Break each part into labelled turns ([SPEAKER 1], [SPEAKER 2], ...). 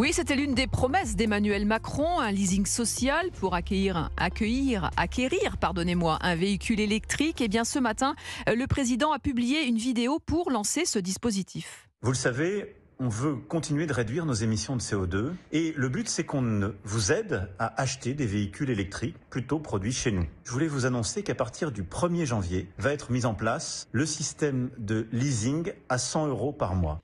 [SPEAKER 1] Oui, c'était l'une des promesses d'Emmanuel Macron, un leasing social pour acquérir, un véhicule électrique. Et bien ce matin, le président a publié une vidéo pour lancer ce dispositif.
[SPEAKER 2] Vous le savez, on veut continuer de réduire nos émissions de CO2 et le but c'est qu'on vous aide à acheter des véhicules électriques plutôt produits chez nous. Je voulais vous annoncer qu'à partir du 1er janvier va être mis en place le système de leasing à 100 € par mois.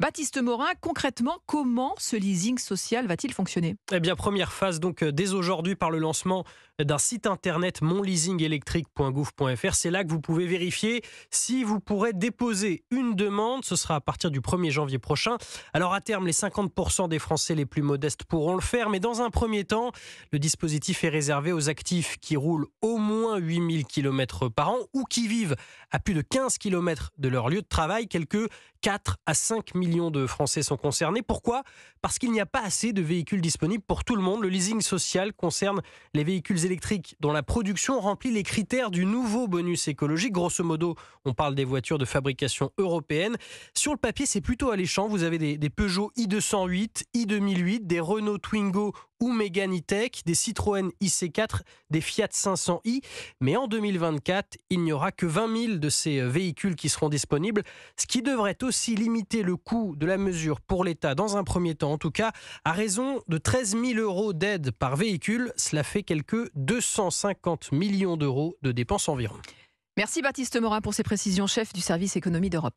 [SPEAKER 1] Baptiste Morin, concrètement, comment ce leasing social va-t-il fonctionner ?
[SPEAKER 3] Eh bien, première phase, donc dès aujourd'hui par le lancement d'un site internet monleasingelectrique.gouv.fr. C'est là que vous pouvez vérifier si vous pourrez déposer une demande. Ce sera à partir du 1er janvier prochain. Alors à terme, les 50% des Français les plus modestes pourront le faire. Mais dans un premier temps, le dispositif est réservé aux actifs qui roulent au moins 8000 km par an ou qui vivent à plus de 15 km de leur lieu de travail. Quelques 4 à 5 millions de Français sont concernés. Pourquoi ? Parce qu'il n'y a pas assez de véhicules disponibles pour tout le monde. Le leasing social concerne les véhicules électriques dont la production remplit les critères du nouveau bonus écologique. Grosso modo, on parle des voitures de fabrication européenne. Sur le papier, c'est plutôt alléchant. Vous avez des Peugeot i208, i2008, des Renault Twingo ou Mégane E-Tech, des Citroën IC4, des Fiat 500i. Mais en 2024, il n'y aura que 20 000 de ces véhicules qui seront disponibles, ce qui devrait aussi limiter le coût de la mesure pour l'État, dans un premier temps en tout cas, à raison de 13 000 € d'aide par véhicule. Cela fait quelques 250 millions d'euros de dépenses environ.
[SPEAKER 1] Merci Baptiste Morin pour ces précisions, chef du service économie d'Europe 1.